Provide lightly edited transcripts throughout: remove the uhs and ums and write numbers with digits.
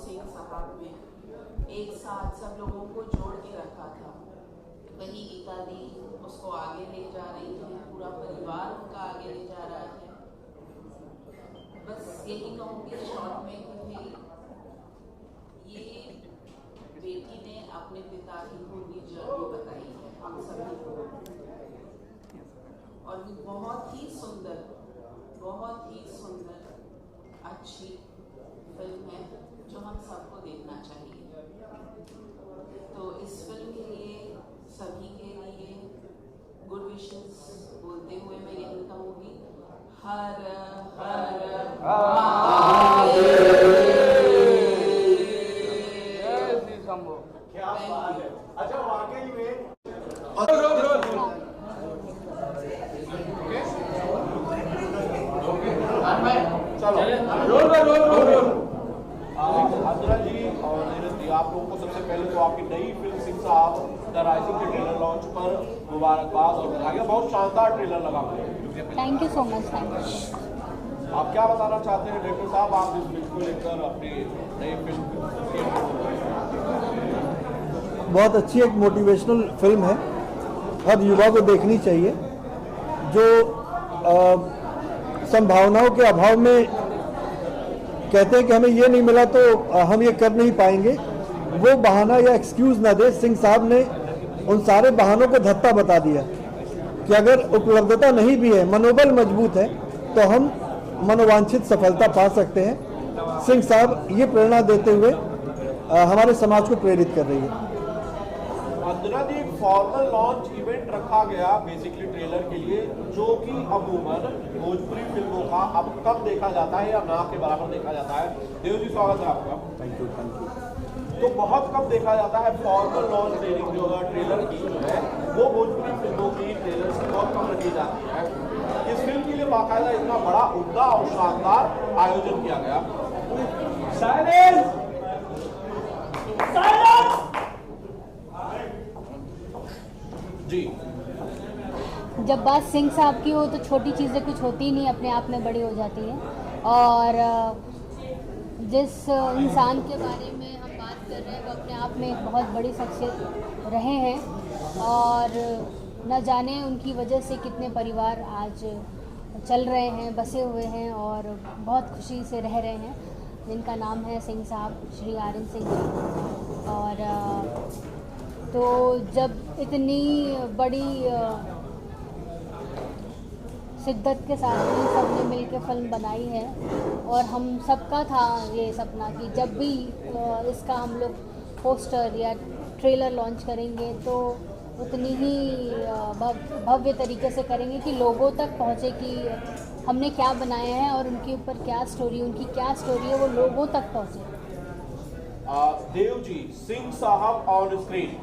सिंह साहब में एक साथ सब लोगों को जोड़ के रखा था। वही गीता दी उसको आगे ले जा रही है, पूरा परिवार उनका आगे ले जा रहा है। बस यही कहूँगी शॉर्ट में कि भाई ये बेटी ने अपने पिता की पूरी जर्नी बताई है हम सभी को, और बहुत ही सुंदर अच्छी फिल्म है जो हम सबको देखना चाहिए। तो इस फिल्म के लिए सभी के लिए गुड विशेस बोलते हुए मैं यही कहूँगी, हर हर महादेव। क्या बात है। अच्छा वाकई में अंजना जी और नीरज जी, आप लोगों को सबसे पहले तो आपकी नई फिल्म सिंह साहब द राइजिंग के ट्रेलर लॉन्च पर मुबारकबाद और बधाई। बहुत शानदार ट्रेलर लगा मुझे। Thank you so much. Thank you. आप क्या बताना चाहते हैं डायरेक्टर साहब, आप इस फिल्म को लेकर अपनी नई फिल्म? बहुत अच्छी एक मोटिवेशनल फिल्म है, हर युवा को देखनी चाहिए। जो संभावनाओं के अभाव में कहते हैं कि हमें ये नहीं मिला तो हम ये कर नहीं पाएंगे, वो बहाना या एक्सक्यूज़ ना दे। सिंह साहब ने उन सारे बहानों को धत्ता बता दिया कि अगर उपलब्धता नहीं भी है, मनोबल मजबूत है, तो हम मनोवांछित सफलता पा सकते हैं। सिंह साहब ये प्रेरणा देते हुए हमारे समाज को प्रेरित कर रही है। अंजना जी, एक फॉर्मल लॉन्च इवेंट रखा गया बेसिकली ट्रेलर के लिए, जो कि अमूमन भोजपुरी फिल्मों का अब कम देखा जाता है या ना के बराबर देखा जाता है। देव जी स्वागत है आपका। Thank you. तो बहुत कम देखा जाता है फॉर्मल लॉन्च ट्रेनिंग जो है ट्रेलर की जो है वो भोजपुरी फिल्मों की ट्रेलर से बहुत कम रखी जाती है। इस फिल्म के लिए बाकायदा इतना बड़ा उम्दा और शानदार आयोजन किया गया। जी, जब बात सिंह साहब की हो तो छोटी चीज़ें कुछ होती ही नहीं, अपने आप में बड़ी हो जाती है। और जिस इंसान के बारे में हम बात कर रहे हैं वो अपने आप में एक बहुत बड़ी शख्सियत रहे हैं, और न जाने उनकी वजह से कितने परिवार आज चल रहे हैं, बसे हुए हैं और बहुत खुशी से रह रहे हैं, जिनका नाम है सिंह साहब, श्री आर्यन सिंह जी। और तो जब इतनी बड़ी शिद्दत के साथ में सबने मिलकर फिल्म बनाई है, और हम सबका था ये सपना कि जब भी इसका हम लोग पोस्टर या ट्रेलर लॉन्च करेंगे तो उतनी ही भव्य तरीके से करेंगे कि लोगों तक पहुँचे कि हमने क्या बनाया है और उनके ऊपर क्या स्टोरी, उनकी क्या स्टोरी है, वो लोगों तक पहुँचे। देव जी, सिंह साहब ऑन स्क्रीन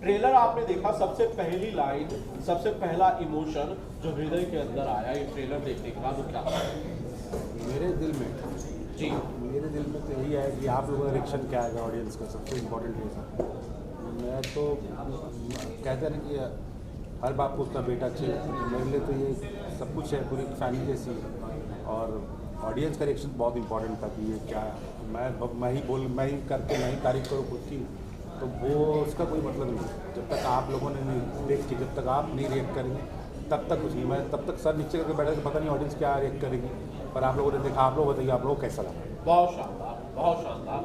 ट्रेलर आपने देखा, सबसे पहली लाइन, सबसे पहला इमोशन जो हृदय के अंदर आया ये ट्रेलर देखने के बाद, वो क्या था? मेरे दिल में जी, मेरे दिल में तो यही है कि आप लोगों का रिएक्शन क्या आएगा ऑडियंस का, सबसे इम्पोर्टेंट रीज़न। मैं तो कहते हैं ना कि हर बाप को उसका बेटा चाहिए, मेरे लिए तो ये सब कुछ है, पूरी फैमिली जैसी। और ऑडियंस का रिएक्शन बहुत इंपॉर्टेंट था कि ये क्या, मैं ही करके मैं ही तारीफ करूँ खुद की, तो वो उसका कोई मतलब नहीं। जब तक आप लोगों ने नहीं देखी, जब तक आप नहीं रिएक्ट करेंगे तब तक कुछ नहीं। मैं तब तक सर नीचे करके बैठा तो पता नहीं ऑडियंस क्या रिएक्ट करेगी, पर आप लोगों ने देखा। आप लोग बताइए, आप लोगों को कैसा लगा? बहुत शानदार, बहुत शानदार।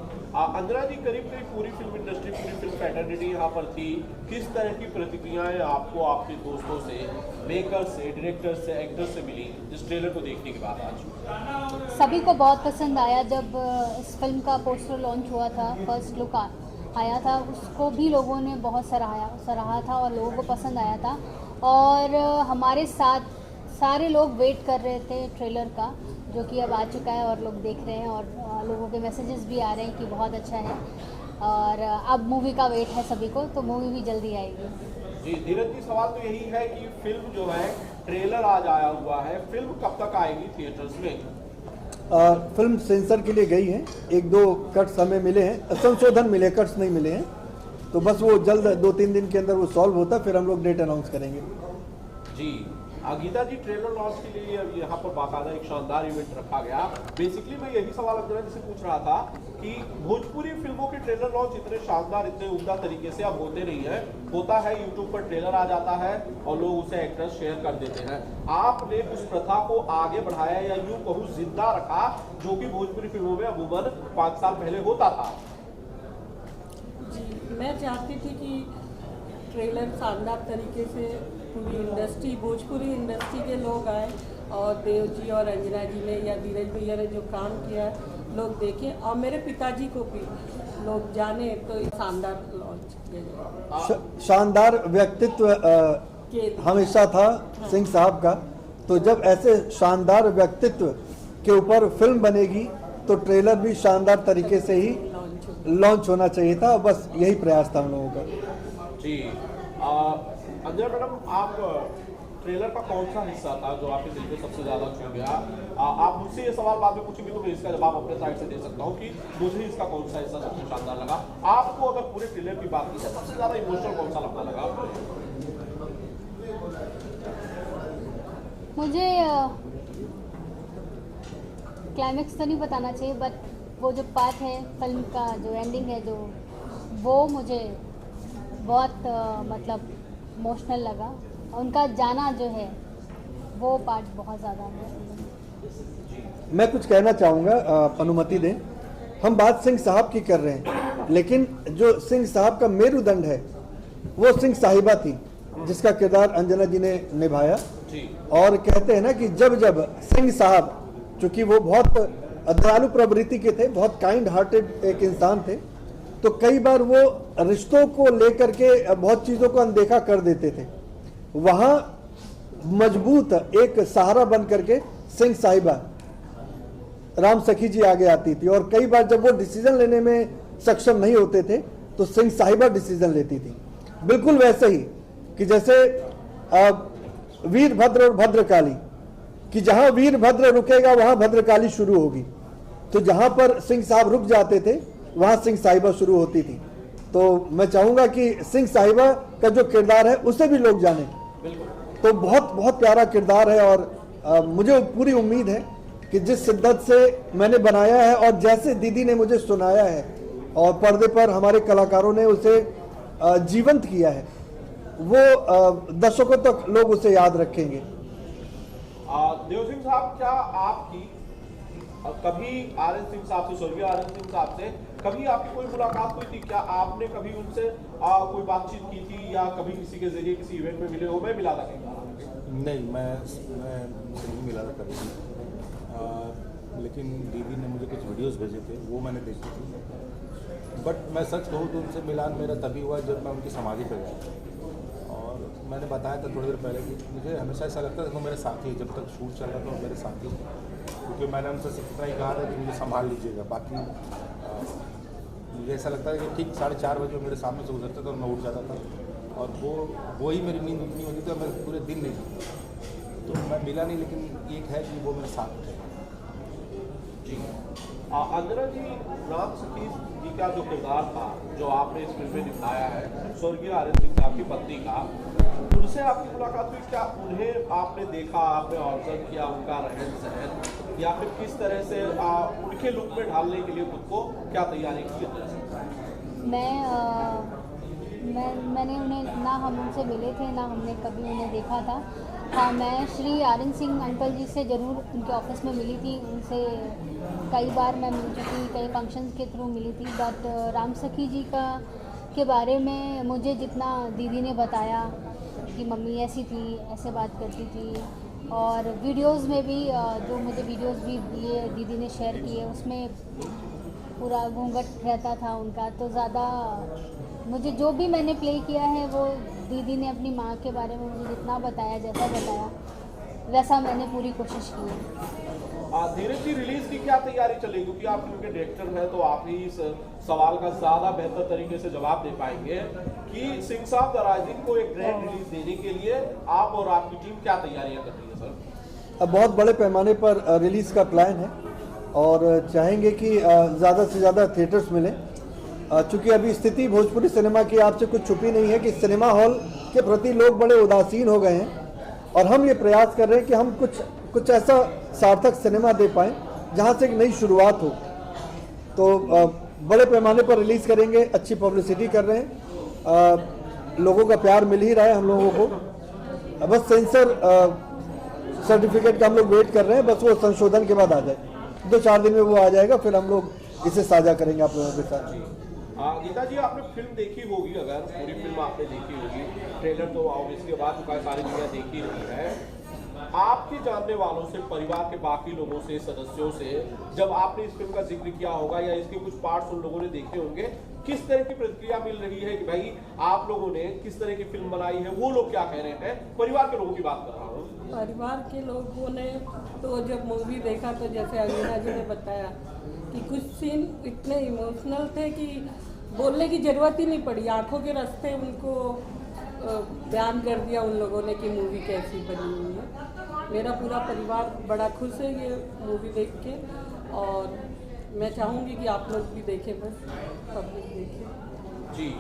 अंजना जी, करीब करीब पूरी फिल्म इंडस्ट्री, पूरी फिल्म फैटर्निटी यहाँ पर थी। किस तरह की प्रतिक्रियाएं आपको आपके दोस्तों से, मेकर से, डायरेक्टर से, एक्टर से मिली इस ट्रेलर को देखने के बाद आज? सभी को बहुत पसंद आया। जब इस फिल्म का पोस्टर लॉन्च हुआ था, फर्स्ट लुक आया था, उसको भी लोगों ने बहुत सराहा था और लोगों को पसंद आया था। और हमारे साथ सारे लोग वेट कर रहे थे ट्रेलर का, जो कि अब आ चुका है और लोग देख रहे हैं, और लोगों के मैसेजेस भी आ रहे हैं कि बहुत अच्छा है। और अब मूवी का वेट है सभी को, तो मूवी भी जल्दी आएगी। जी, धीरज जी, सवाल तो यही है कि फिल्म जो है ट्रेलर आज आया हुआ है, फिल्म कब तक आएगी थिएटर्स में? फिल्म सेंसर के लिए गई है, 1-2 कट्स हमें मिले हैं, संशोधन मिले, कट्स नहीं मिले हैं, तो बस वो जल्द 2-3 दिन के अंदर वो सॉल्व होता है, फिर हम लोग डेट अनाउंस करेंगे। जी, गीता जी, ट्रेलर लॉन्च के लिए यहाँ पर बाकायदा एक शानदार इवेंट रखा गया। बेसिकली मैं यही सवाल अंजना जी से पूछ रहा था कि भोजपुरी फिल्मों के ट्रेलर लॉन्च इतने शानदार, इतने उम्दा तरीके से अब होते नहीं है। होता है यूट्यूब पर ट्रेलर आ जाता है और लोग उसे एक्टर्स शेयर कर देते हैं। आपने उस प्रथा को आगे बढ़ाया या यूं कहूँ जिंदा रखा, जो कि भोजपुरी फिल्मों में अमूमन 5 साल पहले होता था। जी, मैं चाहती थी कि ट्रेलर शानदार तरीके से पूरी इंडस्ट्री, भोजपुरी इंडस्ट्री के लोग आए और देव जी और अंजना जी ने या धीरज भैया ने जो काम किया लोग देखें, और मेरे पिताजी को भी लोग जाने, तो शानदार लॉन्च किया जाए। शानदार व्यक्तित्व हमेशा था सिंह साहब का, तो जब ऐसे शानदार व्यक्तित्व के ऊपर फिल्म बनेगी तो ट्रेलर भी शानदार तरीके से ही लॉन्च होना चाहिए था। बस यही प्रयास था हम लोगों का। जी, अंजना मैडम, आप ट्रेलर का कौन सा हिस्सा था जो आपके दिल में सबसे ज्यादा छू गया? आप मुझसे ये सवाल बाद में पूछेंगे तो मैं इसका जवाब अपने साइड से दे सकता हूँ कि मुझे इसका कौन सा हिस्सा सबसे शानदार लगा। आपको अगर पूरे ट्रेलर की बात की जाए, सबसे ज्यादा इमोशनल कौन सा लगना लगा आपको? मुझे क्लाइमेक्स तो नहीं बताना चाहिए, बट वो जो पार्ट है फिल्म का, जो एंडिंग है, जो वो मुझे बहुत मतलब इमोशनल लगा। उनका जाना जो है वो पार्ट बहुत ज़्यादा है। मैं कुछ कहना चाहूँगा, अनुमति दें। हम बात सिंह साहब की कर रहे हैं, लेकिन जो सिंह साहब का मेरुदंड है वो सिंह साहिबा थी, जिसका किरदार अंजना जी ने निभाया। और कहते हैं ना कि जब जब सिंह साहब, चूंकि वो बहुत दयालु प्रवृत्ति के थे, बहुत काइंड हार्टेड एक इंसान थे, तो कई बार वो रिश्तों को लेकर के बहुत चीज़ों को अनदेखा कर देते थे। वहाँ मजबूत एक सहारा बन करके सिंह साहिबा, राम सखी जी आगे आती थी, और कई बार जब वो डिसीजन लेने में सक्षम नहीं होते थे तो सिंह साहिबा डिसीजन लेती थी। बिल्कुल वैसे ही कि जैसे वीरभद्र और भद्रकाली, कि जहां वीरभद्र रुकेगा वहां भद्रकाली शुरू होगी, तो जहां पर सिंह साहब रुक जाते थे वहां सिंह साहिबा शुरू होती थी। तो मैं चाहूंगा कि सिंह साहिबा का जो किरदार है उसे भी लोग जाने, तो बहुत बहुत प्यारा किरदार है। और मुझे पूरी उम्मीद है कि जिस शिद्दत से मैंने बनाया है और जैसे दीदी ने मुझे सुनाया है और पर्दे पर हमारे कलाकारों ने उसे जीवंत किया है, वो दर्शकों तक लोग उसे याद रखेंगे। देव सिंह साहब, क्या आपकी कभी आर.एन. सिंह साहब से, स्वर्गीय आर.एन. सिंह साहब से कभी आपकी कोई मुलाकात हुई थी? क्या आपने कभी उनसे कोई बातचीत की थी या कभी किसी के जरिए किसी इवेंट में मिले हो? मैं मिला था नहीं, मैं नहीं मिला था कभी, लेकिन दीदी ने मुझे कुछ वीडियोस भेजे थे, वो मैंने देखी थी। बट मैं सच कहूँ तो उनसे मिलान मेरा तभी हुआ जब मैं उनकी समाधि पर गया। और मैंने बताया था थोड़ी देर पहले कि मुझे हमेशा ऐसा लगता था कि वो मेरे साथी है, जब तक शूट चल रहा था वो मेरे साथी, क्योंकि मैंने उनसे सिर्फ इतना ही कहा था कि मुझे संभाल लीजिएगा। बाकी मुझे ऐसा लगता है कि ठीक 4:30 बजे वो मेरे सामने से गुजरते थे और मैं उठ जाता था, और वो ही मेरी नींद उतनी होती थी और मैं पूरे दिन नहीं जीता। तो मैं मिला नहीं, लेकिन एक है कि वो मेरे साथ थे। जी, अंजना जी, राम सखी जी का जो किरदार था जो आपने इस फिल्म में निभाया है, स्वर्गीय आर.एन. सिंह साहब की पत्नी का, उनसे आपकी मुलाकात हुई? क्या उन्हें आपने देखा, आपने ऑब्जर्व किया उनका रहन सहन, या फिर किस तरह से उनके लुक में ढालने के लिए खुद को क्या तैयारी की? मैंने उन्हें ना, हम उनसे मिले थे ना हमने कभी उन्हें देखा था। हाँ, मैं श्री आर.एन. सिंह अंकल जी से ज़रूर उनके ऑफिस में मिली थी, उनसे कई बार मैं मिल चुकी, कई फंक्शंस के थ्रू मिली थी। बट राम सखी जी के बारे में मुझे जितना दीदी ने बताया कि मम्मी ऐसी थी, ऐसे बात करती थी, और वीडियोस में भी जो मुझे वीडियोस भी दिए दीदी ने शेयर किए, उसमें पूरा घूंघट रहता था उनका। तो ज़्यादा मुझे जो भी मैंने प्ले किया है वो दीदी ने अपनी माँ के बारे में मुझे जितना बताया, जैसा बताया वैसा मैंने पूरी कोशिश की है। धीरज जी, रिलीज की क्या तैयारी चलेगी? क्योंकि आप फिल्म के डायरेक्टर हैं, तो आप ही इस सवाल का ज़्यादा बेहतर तरीके से जवाब दे पाएंगे कि सिंह साहब द राइजिंग को एक ग्रैंड रिलीज देने के लिए आप और आपकी टीम क्या तैयारियां कर रही है सर? अब बहुत बड़े पैमाने पर रिलीज़ का प्लान है और चाहेंगे कि ज़्यादा से ज़्यादा थिएटर्स मिलें। चूँकि अभी स्थिति भोजपुरी सिनेमा की आपसे कुछ छुपी नहीं है कि सिनेमा हॉल के प्रति लोग बड़े उदासीन हो गए हैं, और हम ये प्रयास कर रहे हैं कि हम कुछ ऐसा सार्थक सिनेमा दे पाएँ जहाँ से एक नई शुरुआत हो। तो बड़े पैमाने पर रिलीज़ करेंगे, अच्छी पब्लिसिटी कर रहे हैं, लोगों का प्यार मिल ही रहा है हम लोगों को। बस सेंसर सर्टिफिकेट का हम लोग वेट कर रहे हैं, बस वो संशोधन के बाद आ जाए, 2-4 दिन में वो आ जाएगा, फिर हम लोग इसे साझा करेंगे आप लोगों के साथ। गीता जी, आपने फिल्म देखी होगी, अगर पूरी फिल्म आपने देखी होगी, ट्रेलर तो इसके बाद सारी दुनिया देखी रही है, आपके जानने वालों से, परिवार के बाकी लोगों से, सदस्यों से, जब आपने इस फिल्म का जिक्र किया होगा या इसके कुछ पार्ट्स उन लोगों ने देखे होंगे, किस तरह की प्रतिक्रिया मिल रही है कि भाई आप लोगों ने किस तरह की फिल्म बनाई है, वो लोग क्या कह रहे हैं? परिवार के लोगों की बात कर रहा हूँ। परिवार के लोगों ने तो जब मूवी देखा तो जैसे अमीना जी ने बताया कि कुछ सीन इतने इमोशनल थे कि बोलने की ज़रूरत ही नहीं पड़ी, आंखों के रास्ते उनको बयान कर दिया उन लोगों ने कि मूवी कैसी बनी हुई है। मेरा पूरा परिवार बड़ा खुश है ये मूवी देख के, और मैं चाहूँगी कि आप लोग भी देखें, बस पब्लिक देखें। जी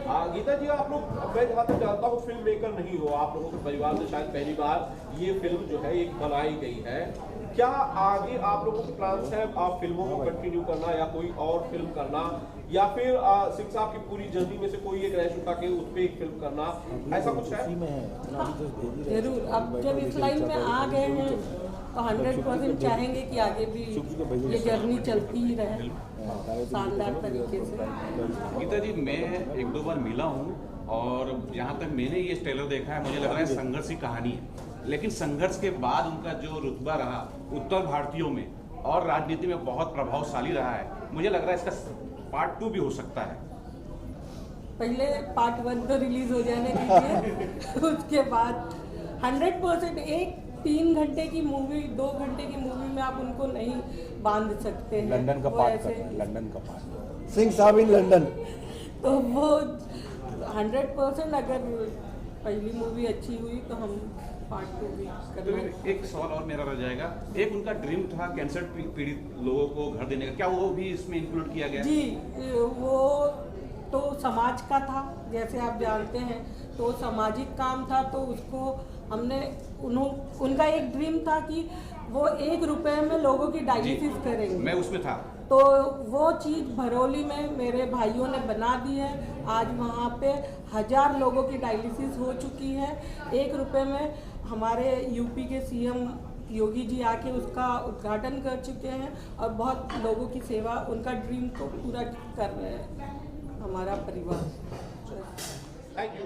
गीता जी, आप लोग, मैं जहाँ तक जानता हूँ फिल्म मेकर नहीं हो, आप लोगों के परिवार से शायद पहली बार ये फिल्म जो है एक बनाई गई है। क्या आगे आप लोगों के प्लान्स हैं आप फिल्मों को कंटिन्यू करना या कोई और फिल्म करना, या फिर सिंह साहब की पूरी जर्नी में से कोई एक रैश उठा के उस पर एक फिल्म करना, ऐसा कुछ है? जरूर, अब जब इस लाइन में आ गए हैं तो 100% चाहेंगे कि आगे भी ये जर्नी चलती ही रहे शानदार तरीके से। गीता जी, मैं 1-2 बार मिला हूँ और जहाँ तक मैंने ये ट्रेलर देखा है, मुझे लग रहा है संघर्ष की कहानी है, लेकिन संघर्ष के बाद उनका जो रुतबा रहा उत्तर भारतीयों में और राजनीति में बहुत प्रभावशाली रहा है। मुझे लग रहा है इसका पार्ट 2 भी हो सकता है। पहले पार्ट 1 तो रिलीज हो जाने दीजिए उसके बाद 100% एक 3 घंटे की मूवी, 2 घंटे की मूवी में आप उनको नहीं बांध सकते हैं। लंदन का वो पार्ट ऐसे करना है, लंदन का पार्ट। सिंह साहब इन लंदन। तो वो 100% अगर पहली मूवी अच्छी हुई तो हम पार्ट 2 भी तो करना। एक सवाल और मेरा रह जाएगा, एक उनका ड्रीम था कैंसर पीड़ित लोगों को घर देने का, क्या वो भी इसमें इंक्लूड किया गया? जी, वो तो समाज का था, जैसे आप जानते हैं, तो सामाजिक काम था, तो उसको हमने उनका एक ड्रीम था कि वो 1 रुपए में लोगों की डायलिसिस करेंगे। मैं उसमें था। तो वो चीज़ भरौली में मेरे भाइयों ने बना दी है। आज वहाँ पे 1000 लोगों की डायलिसिस हो चुकी है। 1 रुपए में हमारे यूपी के सीएम योगी जी आके उसका उद्घाटन कर चुके हैं और बहुत लोगों की सेवा, उनका ड्रीम को पूरा कर रहे हैं हमारा परिवार। Thank you.